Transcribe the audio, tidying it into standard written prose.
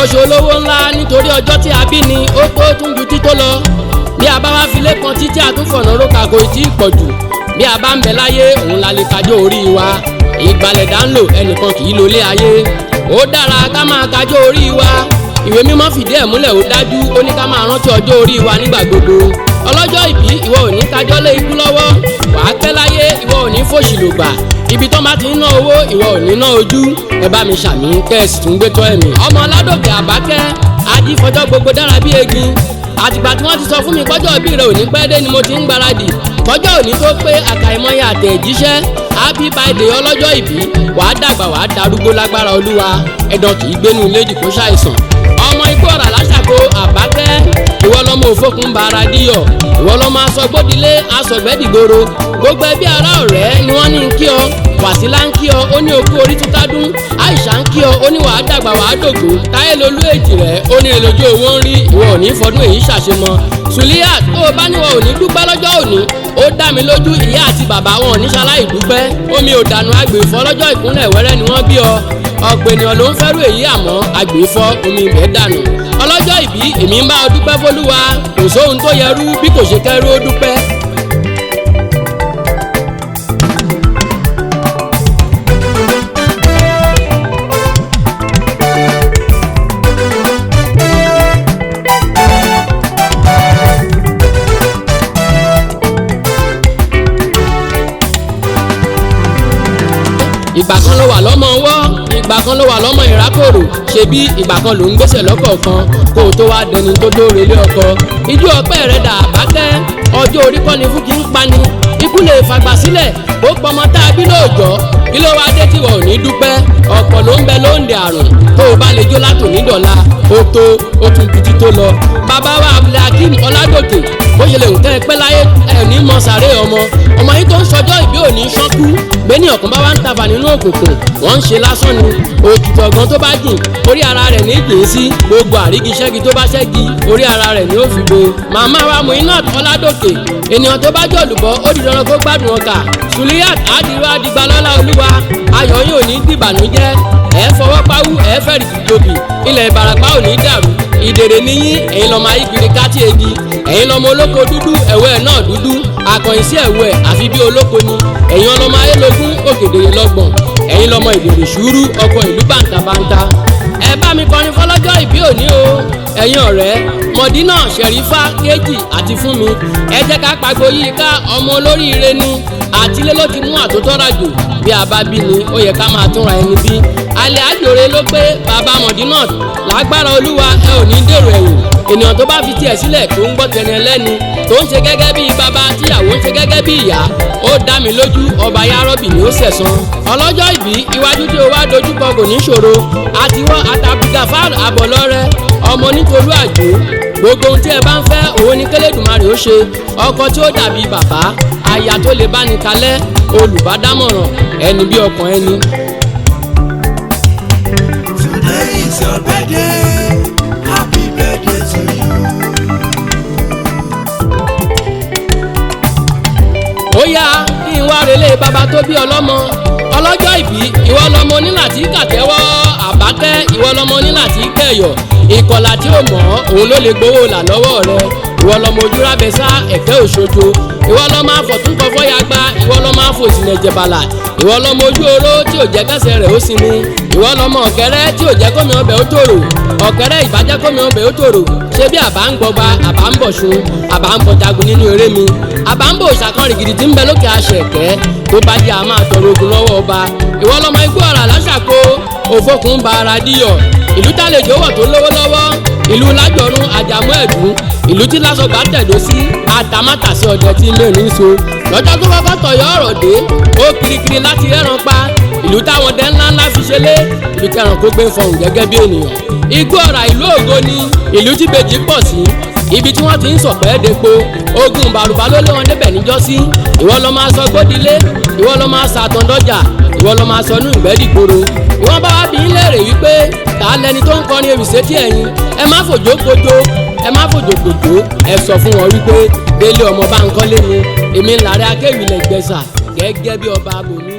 wọṣọ olówó ńlá nítorí ọjọ́ tí a bí ni ó tó tún ju tító lọ. Bí a bá wá filé kan títí àtúnfọ̀nà rókà kò tí ì pọ̀ jù. Bí a bá ń bẹ láyé òun la lè kájọ́ orí wa. Ìgbàlẹ̀ dánlò ẹnìkan kì í lólé ayé. Ó dára ká máa kájọ́ orí wa. Ìwé mímọ́ fìdí ẹ̀ múlẹ̀ ó dájú, ó ní ká máa rántí ọjọ́ orí wa nígbà gbogbo. Ọlọ́jọ́ ìbí ìwọ ò ní kájọ́ lé ikú lọ́wọ́. Wàá pẹ́ láyé ìwọ ò ní fòṣì lògbà. Ibi tó máa ti ń ná owó ìwọ ò ní ná ojú. Ẹ bá mi ṣàmì kẹ́ẹ̀sì tún gbé tọ́ ẹ̀mí. Ọmọ Ládòkè Àbákẹ́ ajífọjọ́ gbogbo dára bí egin. Àtìgbà tí wọ́n ti sọ fún mi kọjọ́ òbí rẹ̀ òní pẹ́ dé ni mo ti ń gbáradì. Kọjọ́ òní tó pé àkàìmọye àtẹ̀jíṣẹ́ happy birthday ọlọ́jọ́ ìbí. Wàá dàgbà wàá darúgbó lágbára Olúwa. Ẹ̀dọ̀ kì í gbénu léjì kó ṣàìsàn. Ọmọ Igboora láṣàkó Àbákẹ́ ìwọ lọmọ òfókun bàrà díyọ̀. Ìwọ lọmọ asọgbódilé asọgbẹ́dìgboro. Gbogbo ẹbí ará ọ̀rẹ́ ni wọ́n ní ń kí ọ. Wàsílà ń kí ọ ó ní okú orí tútádún. Àìṣà ń kí ọ ó ní wàá dàgbà wàá dògbò. Táyé lolú èjì rẹ̀ ó ní èlòjú owó ń rí ìwọ ò ní fọdún èyí ṣàṣemọ. Suliyat tó o bá níwọ̀ ò ní dúpẹ́ lọ́jọ́ òní. Ó dá mi lójú ìyá àti bàbá wọn ò ní ṣaláì dúpẹ́. Omi ò dànù agbèfọ́ lọ́jọ́ ìkúnlẹ̀ wẹ́rẹ́ ni wọ́n bí ọ. Ọ̀pọ̀ ènìyàn ló ń fẹ́rù èyí àmọ́ agbèfọ́ omi ibẹ̀ dànù. Ọlọ́jọ́ ìbí èmi ń bá ọ dúpẹ́ f'Olúwa. Kò sóhun tó yẹrú bí kò ṣe kẹ́rú ó dúpẹ́. Ìgbà kan ló wà lọ́mọ ọwọ́, ìgbà kan ló wà lọ́mọ ìrákòrò. Ṣebí ìgbà kan ló ń gbèsè lọ́kọ̀ọ̀kan kó o tó wá dẹni tó dóore lé ọkọ. Ijó ọpẹ́ rẹ̀ dà Àbákẹ́, ọjọ́ orí kọ́ ni fún kí ń pani. Ikú lè fàgbà sílẹ̀ ó pọmọ tá a bí lóòjọ́. Kí ló wá dé tí wọ́n ò ní dúpẹ́? Ọ̀pọ̀ ló ń bẹ lóńdè àrùn tó o bá lè jó látòní dọ̀la. Ó tó ó tún ju tító lọ. Bàbá wa Akewi Ọládòkè bó ṣe lè ń tẹ́ ẹ pẹ́ láyé ẹ̀ ní mọ sàré ọmọ yìí tó ń sọjọ́ ìbí òní ṣọ́kú. Bẹ́ẹ̀ni ọ̀kan bá wá ń tàbà nínú òkùnkùn wọ́n ń ṣe lásán ni. Òkìtì ọ̀gán tó bá jìn orí ara rẹ̀ ní gbìn sí. Gbogbo àrígiṣẹ́gi tó bá ṣẹ́gi orí ara rẹ̀ ní ó fi gbé. Màmá wa Suliyat Ọládòkè ènìyàn tó bá jẹ́ olùbọ́ ó di dandan kó gbádùn ọkà. Suliyat àdìrú àdìgbà lọ́lá Olúwa. Ayọ̀ yín ò ní dìbànújẹ́. Ẹ fọwọ́ pawú ẹ fẹ́rì tìjọbì. Ilẹ̀ Ìbàràpá ò ní dàrú. Ìdèrè níyín ẹ̀yin lọ́mọ ayíkiri káti egi. Ẹ̀yin lọ́mọ olóko dúdú ẹ̀wẹ́ náà dúdú. Akọ̀yìn sí ẹ̀wẹ́ àfi bí olóko ni. Ẹ̀yin ọlọ́mọ ayélogún òkèdèrè lọ́gbọ̀n. Ẹ̀yin lọ́mọ ìdèrè ṣúrú ọkọ̀ ìlú bàǹtàbàǹtà. Ẹ bá mi kọrin fọlọ́jọ́ ìbí òní o. Ẹ̀yin ọ̀rẹ́ Mọ̀dínà Ṣẹ̀rífà Kéjì àti Fúnmi. Ẹ jẹ́ ká pagbo yìí ká ọmọ olóríire ni. Àtilé ló ti mú àtótọ́ra jù. Bí a bá bí ni ó yẹ ká máa túnra ẹni bí. Alẹ́ àjòrè ló pé bàbá Mọ̀dínà lágbára Olúwa ẹ ò ní dèrò ẹ̀yìn. Ènìyàn tó bá fi tiẹ̀ sílẹ̀ tó ń gbọ́ tẹni ẹlẹ́ni tó ń ṣe gẹ́gẹ́ bí bàbá tíyàwó ń ṣe gẹ́gẹ́ bí ìyá. Ó dá mi lójú ọba yárọ́bì ni ó sẹ̀san. Ọlọ́jọ́ ìbí iwájú tí o wá dojúkọ kò ní ṣòro. Àtiwọ́ àtàbùgàfà àbọ̀lọ́rẹ́ ọmọ nítorí àjò. Gbogbo ohun tí ẹ bá ń fẹ́ òun ni k'Ẹlẹ́dùmarè ó ṣe. Ọkọ tí ó dàbí bàbá, aya tó lè bá ní kalẹ̀, olùbádámọ̀ràn ẹni bí ọkàn ẹni. Today is your birthday, happy birthday to you. Ó yá kí n wá relé bàbá tó bí ọlọ́mọ. Ọlọ́jọ́ ìbí ìwọ lọmọ onílà tí kàtẹ́wọ́. Àbákẹ́ ìwọ lọmọ onílà tí kẹ̀yọ̀. Ìkọlà tí ó mọ̀ òun ló lè gbowó là lọ́wọ́ rẹ. Ìwọ lọmọ ojúrábẹ́sà ẹ̀kẹ́ òṣojo. Ìwọ lọmọ afọ̀túnkọ̀fọ́ ya gba. Ìwọ lọmọ afọ̀sìnẹ̀ jẹ̀bàlà. Ìwọ lọmọ ojú oró tí ò jẹ́ kẹsẹ̀ rẹ̀ ó sinmi. Ìwọ lọmọ ọ̀kẹ́rẹ́ tí ò jẹ́ kómi ọbẹ̀ ó tòrò. Ọ̀kẹ́rẹ́ ìbàjẹ́ kómi ọbẹ̀ ó tòrò. Ṣé bí àbá ń gbọgba àbá ń bọ̀ṣun àbá ń bọ̀jagun nínú eré mi. Àbá ń bò ṣàkọrì gidi tí ń bẹ lókè aṣẹ̀kẹ́ tó bá jẹ́ àmà tọrọ ogun lọ́wọ́ ọba. Ìwọ lọmọ Igboora láṣàkó òfókun bàrà díyọ̀. Ìlú tálejò wọ̀ tó lówó lọ́wọ́. Ìlú lájọ̀rún àjàmú ẹ̀dùn. Ìlú tí lásọgbà tẹ̀dó sí àtàmátàsí ọdẹ tí ń lé ní so. Lọ́jọ́ tó kọ́kọ́ tọ̀yọ́ ọ̀rọ̀ dé ó kirikiri láti rẹ́ran pa. Ìlú táwọn dẹ́ ńláńlá fi ṣẹlẹ̀. Ìlú kẹràn kó gbé fọhùn gẹ́gẹ́ bí ènìyàn. Igboora ìlú ògo ni ìlú tí bèjì pọ̀ sí. Ibi tí wọ́n ti ń sọ̀pẹ́ depo. Ogun bàrùbá ló lé wọn débẹ̀ níjọ́sí. Ìwọ lọ máa sọ gbódilé. Ìwọ lọ máa sàtọ̀ndọ́jà. Ìwọ lọ máa sọ inú ìgbẹ́dìgboro. Ìwọ́n bá wá bí ń léèrè wípé ta lẹni tó ń kọrin ewì sétí ẹ̀yin. Ẹ má fòjó kojo. Ẹ má fòjò kojo. Ẹ sọ fún wọn wípé délé ọmọ bá ń kọ́lé ni. Èmi ń Aare Akewi Ìgbẹ̀sà gẹ́gẹ́ bí ọba abòmí.